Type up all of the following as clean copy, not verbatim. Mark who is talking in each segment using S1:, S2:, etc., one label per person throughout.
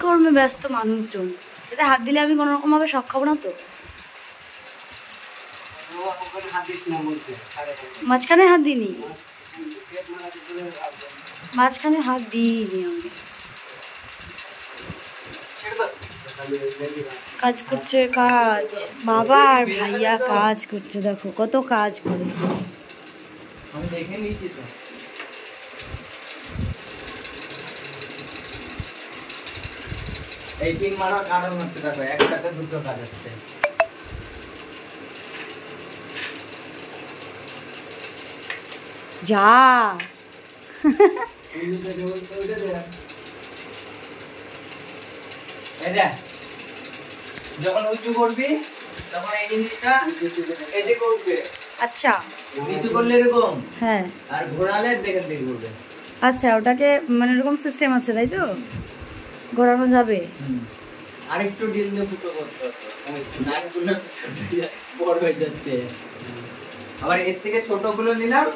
S1: কাজকর্মে ব্যস্ত মানুষজন, এতে হাত দিলে আমি কোনো রকম ভাবে শখ খাবো না তো। মাঝখানে হাত দিইনি, মাঝখানে হাত দিইনি আমি। কাজ করছে, কাজ, বাবা আর ভাইয়া কাজ করছে, দেখো কত কাজ করে।
S2: আমি দেখে নিয়েছি তো। এই পিন মারার কারণ হচ্ছে দেখো একসাথে দুটো কাজ হচ্ছে।
S1: যা
S2: যখন উঁচু করবি তখন এই জিনিসটা এদিকে উঠবে।
S1: আচ্ছা,
S2: নিচু করলে এরকম,
S1: হ্যাঁ,
S2: আর ঘোরালে দেখে দিকে ঘুরবে।
S1: আচ্ছা, ওটাকে মানে এরকম সিস্টেম আছে তাই তো, ঘোরানো যাবে।
S2: আরেকটু ডিল দিয়ে ফুটো করতে হতো, নাটগুলো ছোট বড় হয়ে যাচ্ছে। আবার এর থেকে ছোট গুলো নিলাম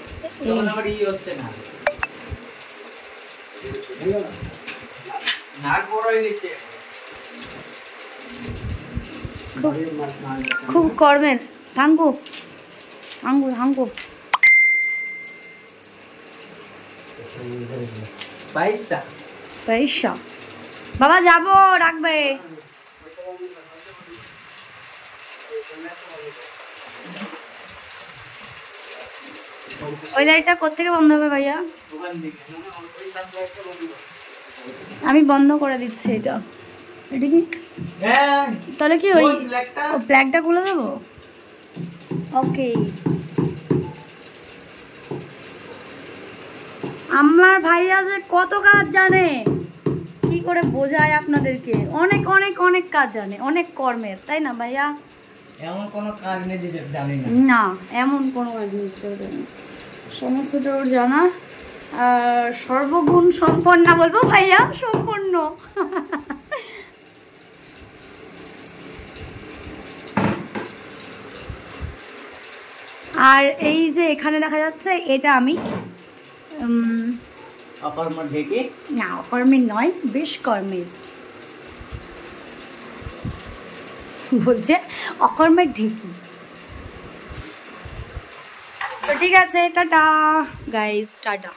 S2: তখন আবার হচ্ছে না, নাট বড় হয়ে গেছে।
S1: খুব কর্মের। থাঙ্গু থাঙ্গু থাঙ্গু।
S2: পয়সা
S1: পয়সা বাবা যাবো, রাখবে। ওই লাইটটা কোত্থেকে বন্ধ হবে ভাইয়া? আমি বন্ধ করে দিচ্ছি এটা। এটা কি তাহলে কি ওই প্লাগটা খুলে দেবো? ওকে। আমার ভাইয়া যে কত কাজ জানে, কি করে বোঝায় আপনাদেরকে। অনেক অনেক অনেক কাজ জানে, অনেক কর্মের, তাই না ভাইয়া?
S2: এমন কোনো কাজ নেই যে জানি না।
S1: না, এমন কোনো কাজ নেই যেটা জানি, সমস্তটা ওর জানা। আর সর্বগুণ সম্পন্ন বলবো ভাইয়া, সম্পন্ন। আর এই যে এখানে দেখা যাচ্ছে, এটা আমি
S2: অকর্মর ঢেকে,
S1: না অকর্মের নয়, বেশ কর্মের বলছে, অকর্মের ঢেকি। তো ঠিক আছে, টাটা গাইস, টাটা।